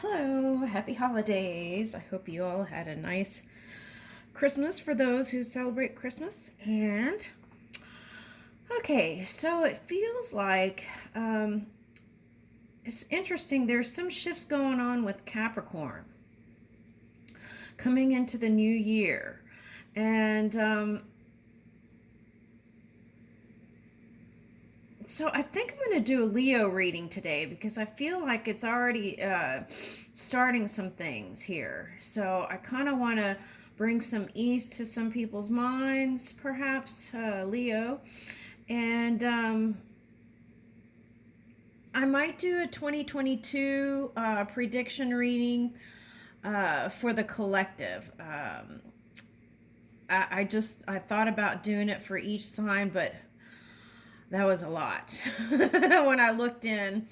Hello, happy holidays. I hope you all had a nice Christmas for those who celebrate Christmas. And okay, so it feels like it's interesting. There's some shifts going on with Capricorn coming into the new year. And so I think I'm going to do a Leo reading today because I feel like it's already starting some things here. So I kind of want to bring some ease to some people's minds, perhaps, Leo. And I might do a 2022 prediction reading for the collective. I thought about doing it for each sign, but that was a lot when I looked in.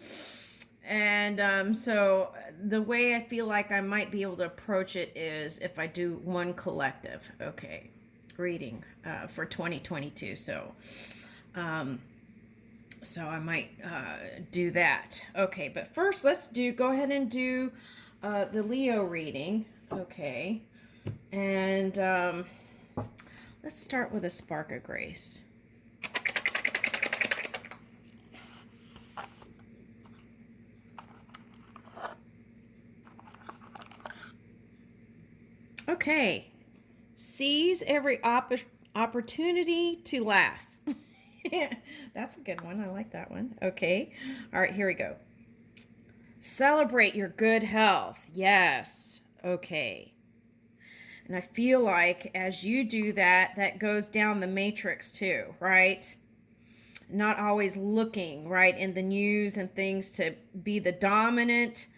And so the way I feel like I might be able to approach it is if I do one collective, okay, reading for 2022. So I might do that. Okay, but first let's go ahead and do the Leo reading. Okay, and let's start with a spark of grace. Okay, seize every opportunity to laugh. That's a good one. I like that one. Okay. All right, here we go. Celebrate your good health. Yes. Okay. And I feel like as you do that, that goes down the matrix too, right? Not always looking, right, in the news and things to be the dominant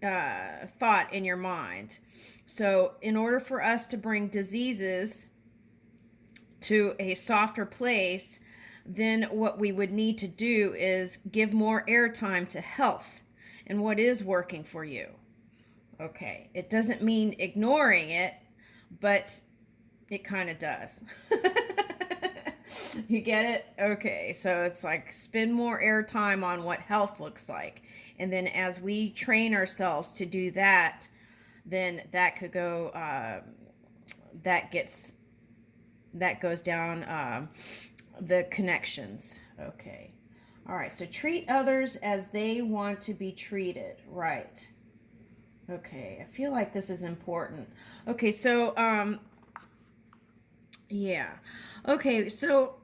thought in your mind. So in order for us to bring diseases to a softer place, then what we would need to do is give more airtime to health and what is working for you. Okay, it doesn't mean ignoring it, but it kind of does. You get it? Okay, so it's like spend more airtime on what health looks like. And then as we train ourselves to do that, then that could go, that goes down the connections. Okay. All right, so treat others as they want to be treated. Right. Okay, I feel like this is important. Okay, so, yeah. Okay, so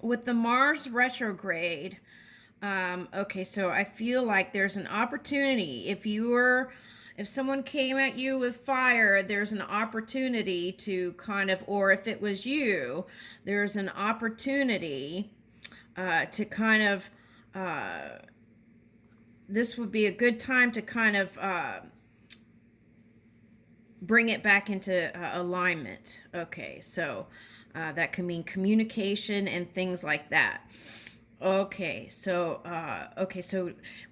with the Mars retrograde, okay, so I feel like there's an opportunity. If someone came at you with fire, there's an opportunity to kind of, or if it was you, there's an opportunity to kind of, this would be a good time to kind of bring it back into alignment. Okay, so that can mean communication and things like that. Okay, so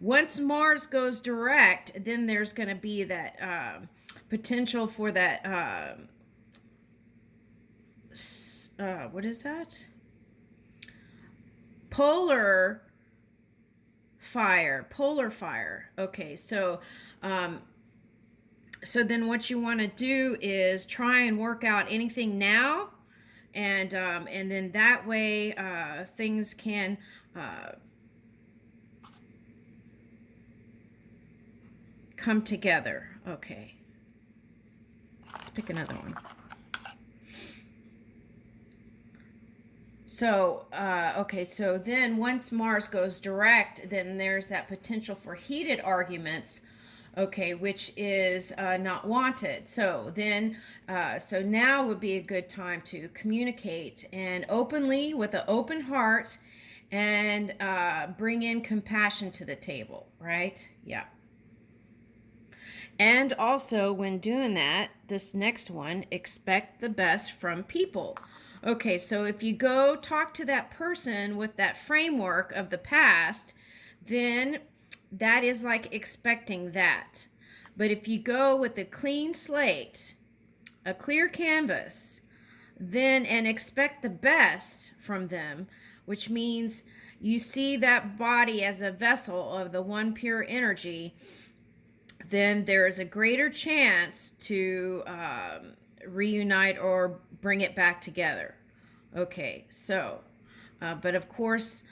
once Mars goes direct, then there's going to be that potential for that. What is that? Polar fire. Okay, so then what you want to do is try and work out anything now, and then that way things can come together. Okay, let's pick another one. So, okay, so then once Mars goes direct, then there's that potential for heated arguments, okay, which is not wanted. So then, so now would be a good time to communicate and openly with an open heart and bring in compassion to the table, right? Yeah. And also, when doing that, this next one, expect the best from people. Okay, so if you go talk to that person with that framework of the past, then that is like expecting that. But if you go with a clean slate, a clear canvas, then and expect the best from them, which means you see that body as a vessel of the one pure energy, then there is a greater chance to reunite or bring it back together. Okay, so, but of course,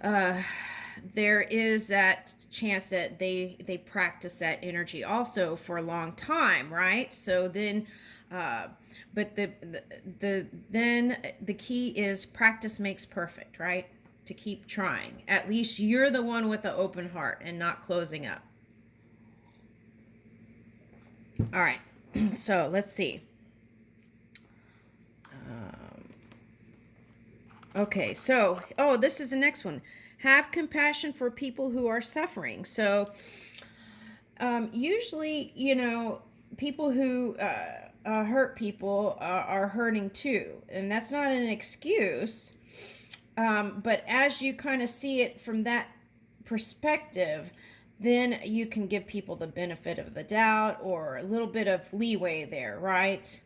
there is that chance that they practice that energy also for a long time, right? So then, but then the key is practice makes perfect, right? To keep trying. At least you're the one with the open heart and not closing up. All right, so let's see. Okay, so, oh, this is the next one. Have compassion for people who are suffering. So, usually, people who hurt people are hurting too. And that's not an excuse. But as you kind of see it from that perspective, then you can give people the benefit of the doubt or a little bit of leeway there, right?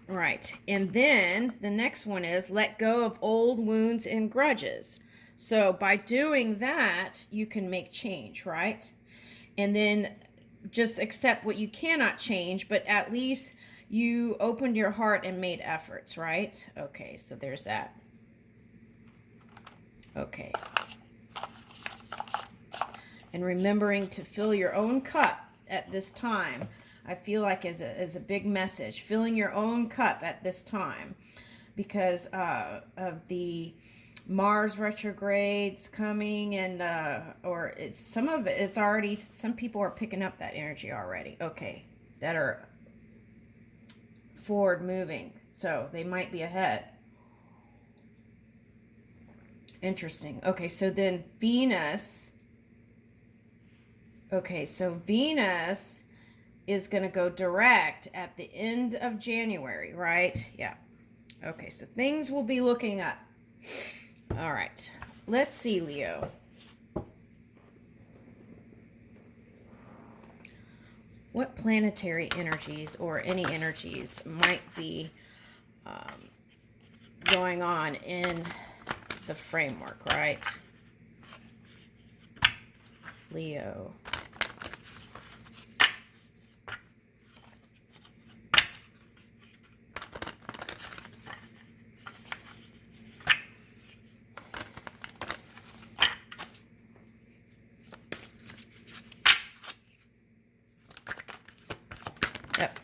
Right. And then the next one is let go of old wounds and grudges. So by doing that, you can make change, right? And then just accept what you cannot change, but at least you opened your heart and made efforts, right? Okay, so there's that. Okay. And remembering to fill your own cup at this time, I feel like is a big message. Filling your own cup at this time because of the Mars retrogrades coming, and or it's some of it, it's already, some people are picking up that energy already. Okay, that are forward moving, so they might be ahead. Interesting. Okay, so then Venus. Okay, so Venus is going to go direct at the end of January, right? Yeah. Okay, so things will be looking up. All right. Let's see, Leo. What planetary energies or any energies might be going on in the framework, right? Leo. Yep.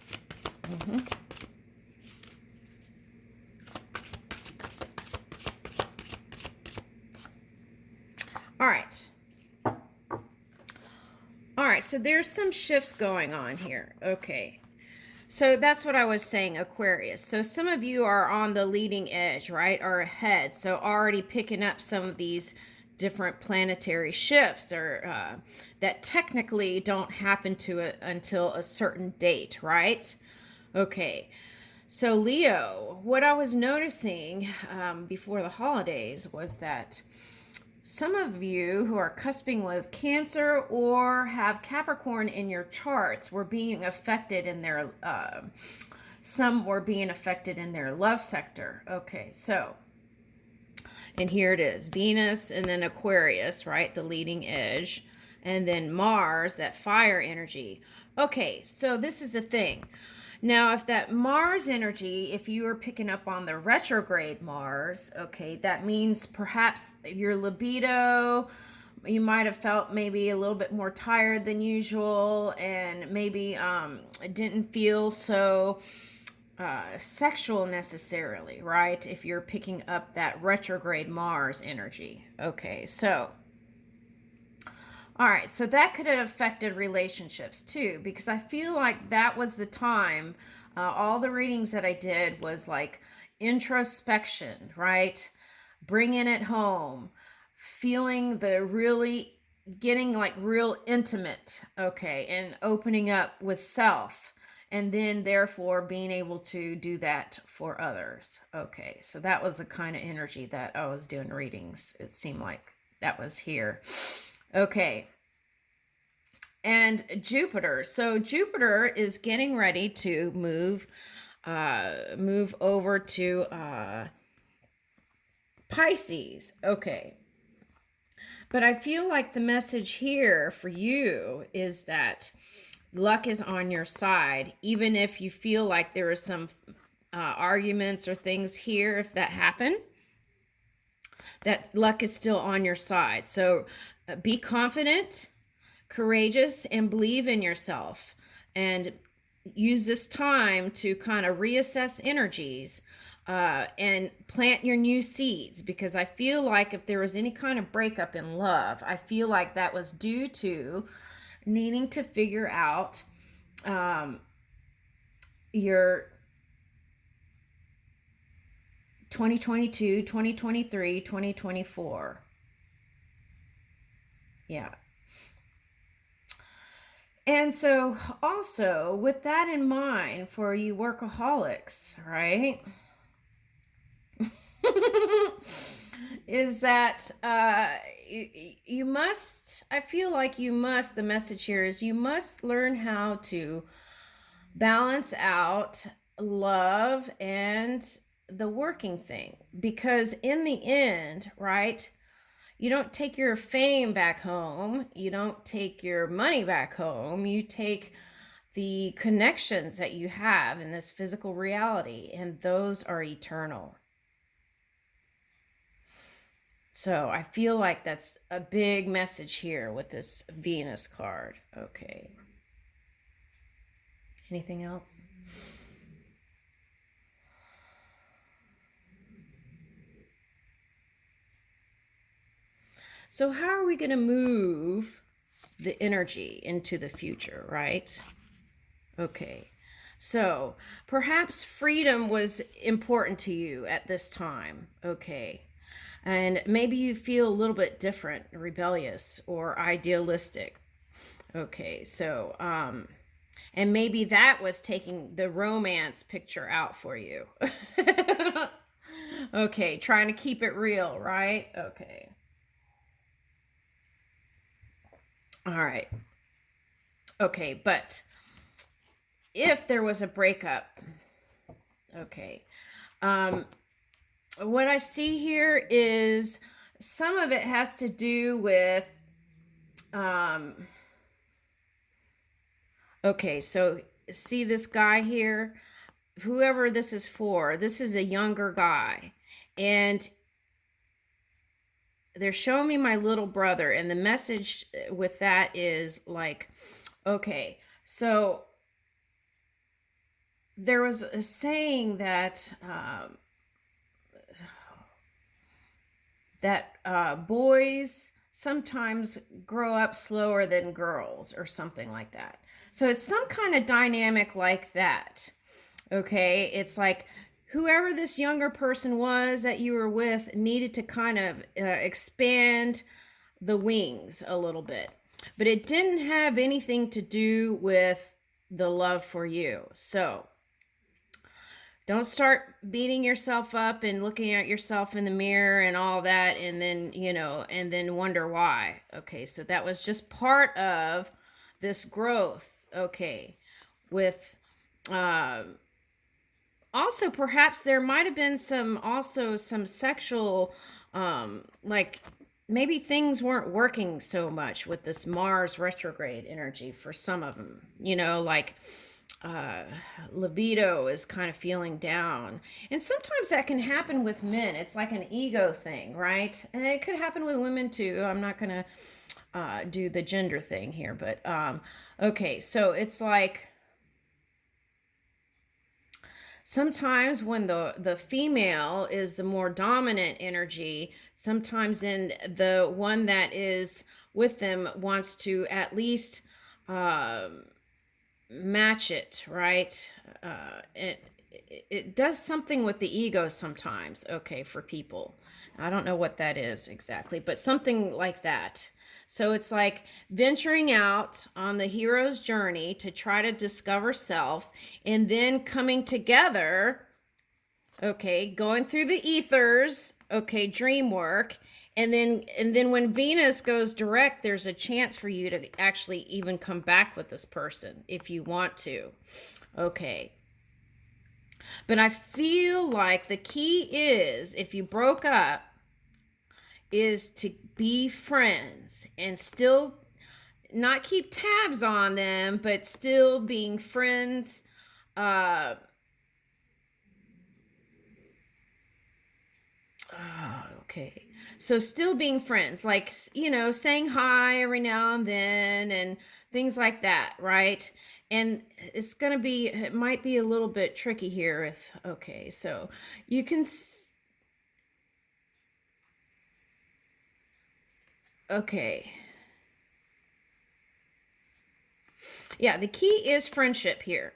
All right. All right, so there's some shifts going on here. Okay. So that's what I was saying, Aquarius. So some of you are on the leading edge, right? Or ahead. So already picking up some of these different planetary shifts or that technically don't happen to it until a certain date, right? Okay. So Leo, what I was noticing before the holidays was that some of you who are cusping with Cancer or have Capricorn in your charts were being affected in their, some were being affected in their love sector. Okay, so, and here it is, Venus and then Aquarius, right, the leading edge, and then Mars, that fire energy. Okay, so this is the thing. Now, if that Mars energy, if you are picking up on the retrograde Mars, okay, that means perhaps your libido, you might have felt maybe a little bit more tired than usual and maybe didn't feel so sexual necessarily, right? If you're picking up that retrograde Mars energy. Okay, so all right, so that could have affected relationships too, because I feel like that was the time, all the readings that I did was like introspection, right? Bringing it home, feeling the really, getting like real intimate, okay, and opening up with self, and then therefore being able to do that for others. Okay, so that was the kind of energy that I was doing readings. It seemed like that was here. Okay. And Jupiter. So Jupiter is getting ready to move over to Pisces. Okay. But I feel like the message here for you is that luck is on your side, even if you feel like there are some arguments or things here, if that happen, that luck is still on your side. So be confident, courageous, and believe in yourself. And use this time to kind of reassess energies and plant your new seeds, because I feel like if there was any kind of breakup in love, I feel like that was due to needing to figure out your 2022, 2023, 2024. Yeah. And so also with that in mind for you workaholics, right? Is that you must, I feel like you must, the message here is you must learn how to balance out love and the working thing, because in the end, right, you don't take your fame back home, you don't take your money back home, you take the connections that you have in this physical reality, and those are eternal. So I feel like that's a big message here with this Venus card. Okay. Anything else? So how are we going to move the energy into the future, right? Okay. So perhaps freedom was important to you at this time. Okay. And maybe you feel a little bit different, rebellious, or idealistic. Okay. So, and maybe that was taking the romance picture out for you. Okay. Trying to keep it real, right? Okay. All right. Okay. But if there was a breakup, okay. What I see here is some of it has to do with, okay, so see this guy here, whoever this is for, this is a younger guy, and they're showing me my little brother, and the message with that is like, okay, so there was a saying that boys sometimes grow up slower than girls or something like that. So it's some kind of dynamic like that. Okay, it's like whoever this younger person was that you were with needed to kind of expand the wings a little bit, but it didn't have anything to do with the love for you. So don't start beating yourself up and looking at yourself in the mirror and all that, and then, and then wonder why. Okay, so that was just part of this growth. Okay, with also perhaps there might have been some sexual, like maybe things weren't working so much with this Mars retrograde energy for some of them, like libido is kind of feeling down. And sometimes that can happen with men. It's like an ego thing, right? And it could happen with women too. I'm not going to do the gender thing here, but okay, so it's like sometimes when the female is the more dominant energy, sometimes then the one that is with them wants to at least match it, right? It does something with the ego sometimes, okay, for people. I don't know what that is exactly, but something like that. So it's like venturing out on the hero's journey to try to discover self, and then coming together, okay, going through the ethers, okay, dream work. And then when Venus goes direct, there's a chance for you to actually even come back with this person if you want to. Okay. But I feel like the key is if you broke up, is to be friends and still not keep tabs on them, but still being friends. Okay. So still being friends, like, saying hi every now and then and things like that, right? And it might be a little bit tricky here okay, so you can, okay. Yeah, the key is friendship here.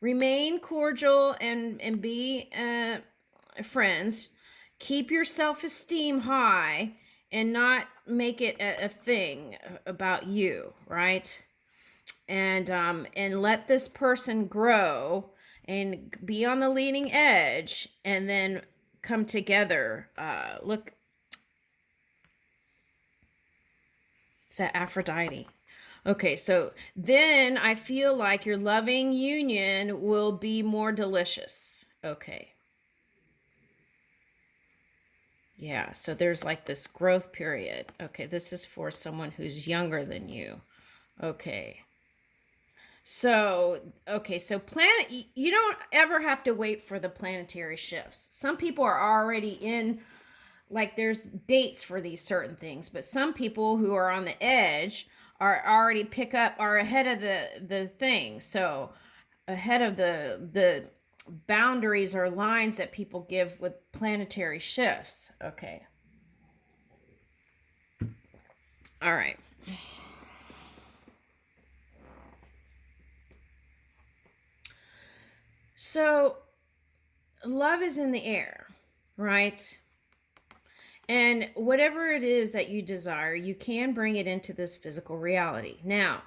Remain cordial and be friends. Keep your self-esteem high and not make it a thing about you, right? And let this person grow and be on the leading edge, and then come together. Look, it's that Aphrodite. Okay, so then I feel like your loving union will be more delicious. Okay. Yeah, so there's like this growth period. Okay, this is for someone who's younger than you. Okay. So, okay, so you don't ever have to wait for the planetary shifts. Some people are already in, like, there's dates for these certain things, but some people who are on the edge are ahead of the thing. So, ahead of the boundaries or lines that people give with planetary shifts. Okay. All right. So, love is in the air, right? And whatever it is that you desire, you can bring it into this physical reality. Now,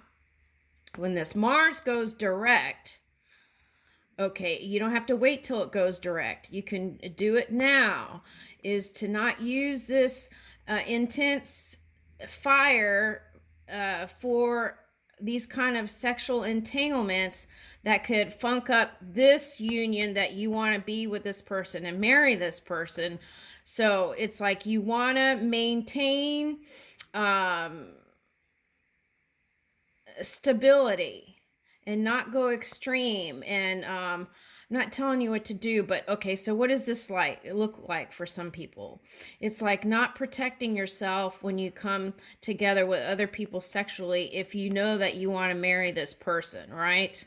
when this Mars goes direct, okay, you don't have to wait till it goes direct. You can do it now, is to not use this intense fire for these kind of sexual entanglements that could funk up this union that you want to be with this person and marry this person. So it's like you want to maintain stability and not go extreme. And I'm not telling you what to do, but okay, so what does this look like for some people? It's like not protecting yourself when you come together with other people sexually if you know that you want to marry this person, right?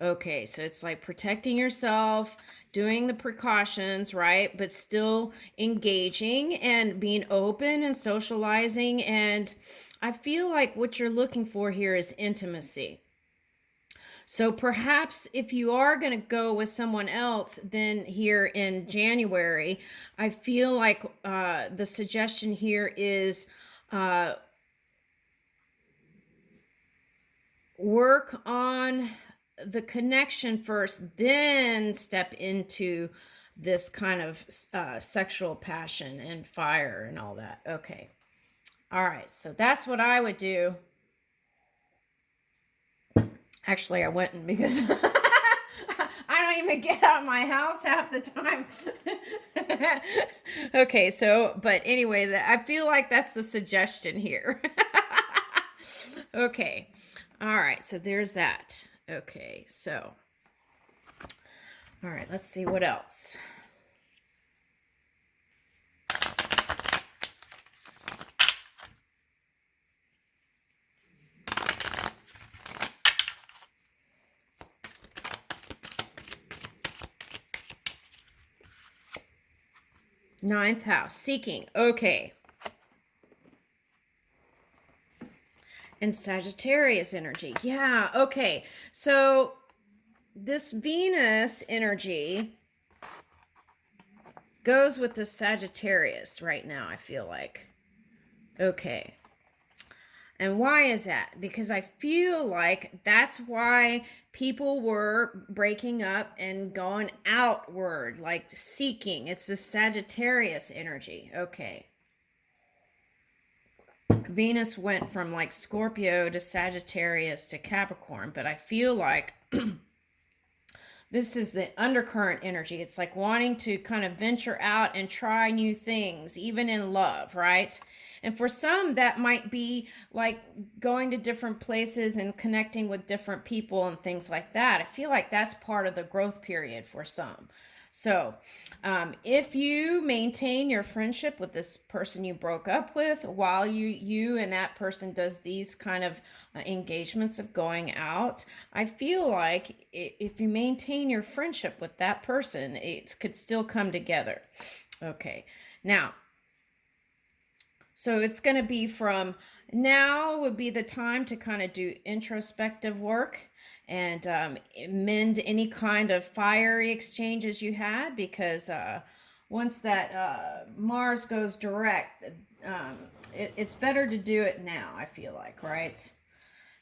Okay, so it's like protecting yourself, doing the precautions, right? But still engaging and being open and socializing. And I feel like what you're looking for here is intimacy. So perhaps if you are going to go with someone else, then here in January, I feel like the suggestion here is work on the connection first, then step into this kind of sexual passion and fire and all that. Okay. All right. So that's what I would do. Actually, I wouldn't, because I don't even get out of my house half the time. Okay. So, but anyway, I feel like that's the suggestion here. Okay. All right. So there's that. Okay. So, all right, let's see what else. Ninth house, seeking. Okay. And Sagittarius energy. Yeah, okay. So this Venus energy goes with the Sagittarius right now, I feel like. Okay. And why is that? Because I feel like that's why people were breaking up and going outward, like seeking. It's the Sagittarius energy. Okay. Venus went from like Scorpio to Sagittarius to Capricorn, but I feel like This is the undercurrent energy. It's like wanting to kind of venture out and try new things, even in love, right? And for some, that might be like going to different places and connecting with different people and things like that. I feel like that's part of the growth period for some. So, if you maintain your friendship with this person you broke up with while you and that person does these kind of engagements of going out, I feel like if you maintain your friendship with that person, it could still come together. Okay, now, so it's going to be from now would be the time to kind of do introspective work and mend any kind of fiery exchanges you had, because once that Mars goes direct, it's better to do it now, I feel like, right?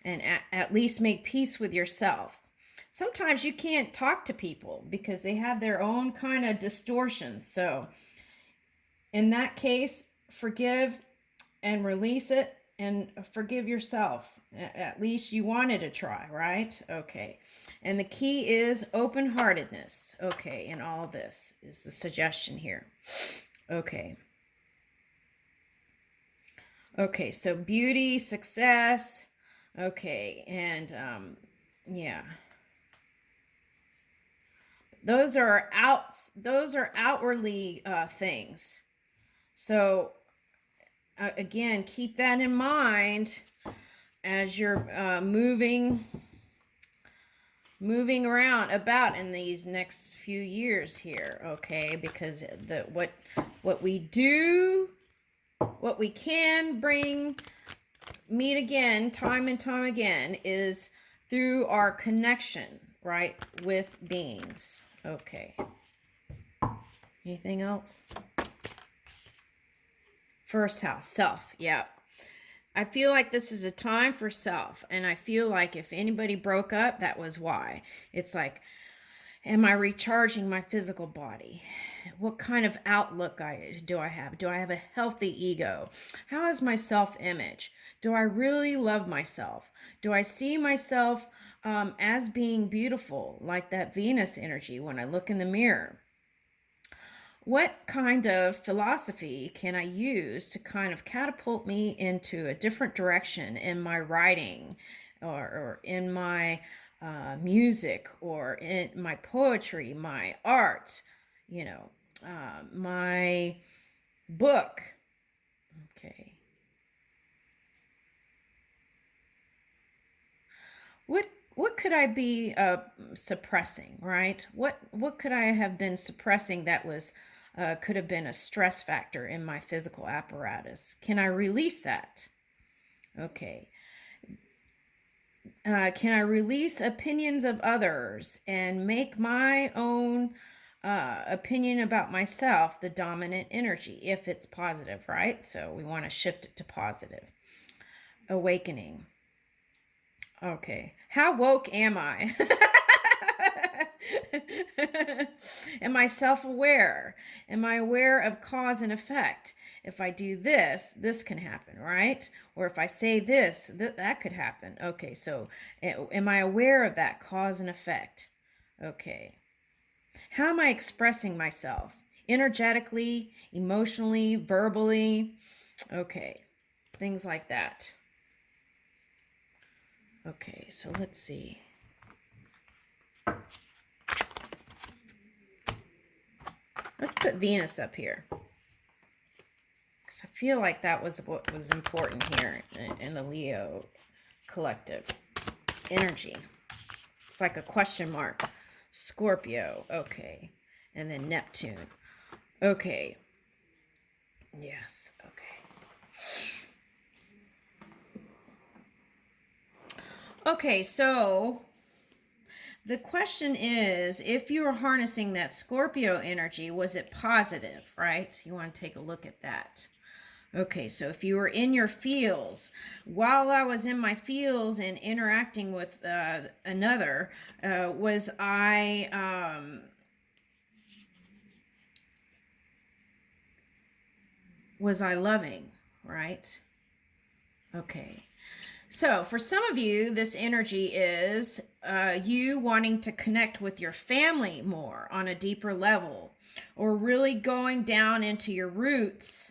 And at least make peace with yourself. Sometimes you can't talk to people because they have their own kind of distortions. So in that case, forgive and release it and forgive yourself. At least you wanted to try, right? Okay. And the key is open-heartedness. Okay. And all this is the suggestion here. Okay. Okay. So beauty, success. Okay. And yeah. Those are outwardly things. So again, keep that in mind as you're moving around about in these next few years here, okay? Because what we do, what we can meet again time and time again is through our connection, right, with beings. Okay. Anything else? First house, self. Yeah. I feel like this is a time for self. And I feel like if anybody broke up, that was why. It's like, am I recharging my physical body? What kind of outlook do I have? Do I have a healthy ego? How is my self-image? Do I really love myself? Do I see myself as being beautiful, like that Venus energy when I look in the mirror? What kind of philosophy can I use to kind of catapult me into a different direction in my writing or in my music or in my poetry, my art, my book? Okay. What could I be suppressing, right? What could I have been suppressing that was could have been a stress factor in my physical apparatus? Can I release that? Okay. Can I release opinions of others and make my own opinion about myself the dominant energy if it's positive, right? So we want to shift it to positive. Awakening. Okay. How woke am I? Am I self-aware? Am I aware of cause and effect? If I do this, this can happen, right? Or if I say this, that could happen. Okay, so am I aware of that cause and effect? Okay. How am I expressing myself? Energetically, emotionally, verbally? Okay. Things like that. Okay, so let's see. Let's put Venus up here, because I feel like that was what was important here in the Leo collective energy. It's like a question mark. Scorpio, okay. And then Neptune. Okay. Yes, okay. Okay, so the question is, if you were harnessing that Scorpio energy, was it positive, right? You want to take a look at that. Okay, so if you were in your fields, while I was in my fields and interacting with another, was I loving, right? Okay. So for some of you, this energy is you wanting to connect with your family more on a deeper level, or really going down into your roots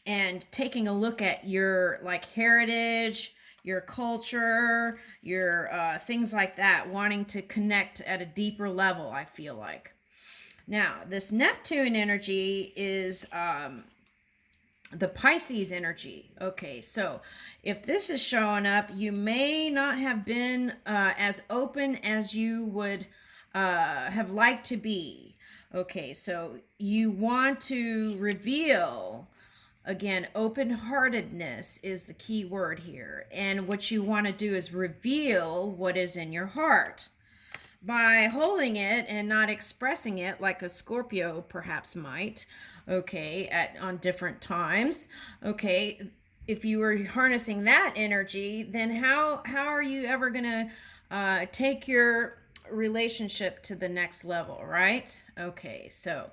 and taking a look at your like heritage, your culture, your things like that, wanting to connect at a deeper level, I feel like. Now, this Neptune energy is the Pisces energy. Okay, so if this is showing up, you may not have been as open as you would have liked to be. Okay, so you want to reveal, again, open-heartedness is the key word here. And what you want to do is reveal what is in your heart by holding it and not expressing it like a Scorpio perhaps might, okay, on different times. Okay, if you were harnessing that energy, then how are you ever going to take your relationship to the next level, right? Okay, so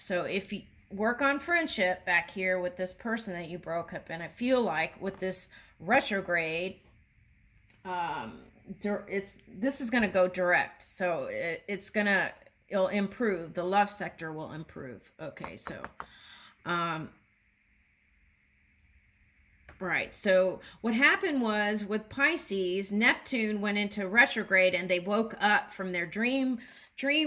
if you work on friendship back here with this person that you broke up, and I feel like with this retrograde, this is going to go direct, so it'll improve. The love sector will improve. Okay, so right, so what happened was with Pisces, Neptune went into retrograde and they woke up from their dream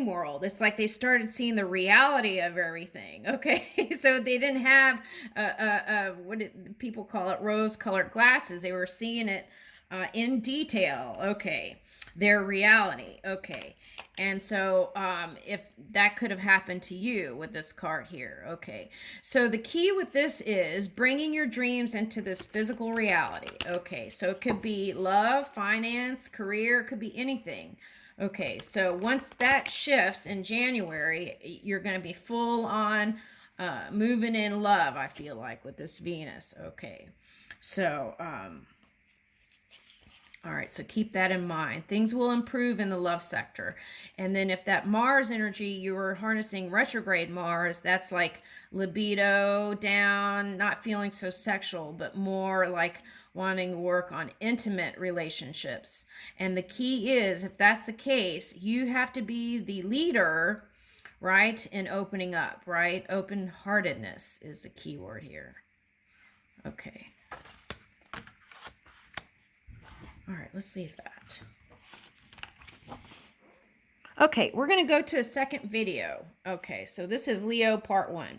world. It's like they started seeing the reality of everything. Okay, so they didn't have what people call it, rose-colored glasses. They were seeing it in detail. Okay, their reality. Okay, and so if that could have happened to you with this card here. Okay, so the key with this is bringing your dreams into this physical reality. Okay, so it could be love, finance, career, it could be anything. Okay, so once that shifts in January, you're going to be full on moving in love, I feel like, with this Venus. Okay, so all right, so keep that in mind. Things will improve in the love sector. And then if that Mars energy, you were harnessing retrograde Mars, that's like libido down, not feeling so sexual, but more like wanting to work on intimate relationships. And the key is, if that's the case, you have to be the leader, right, in opening up, right? Open-heartedness is the key word here. Okay. All right, let's leave that. Okay, we're going to go to a second video. Okay, so this is Leo part 1.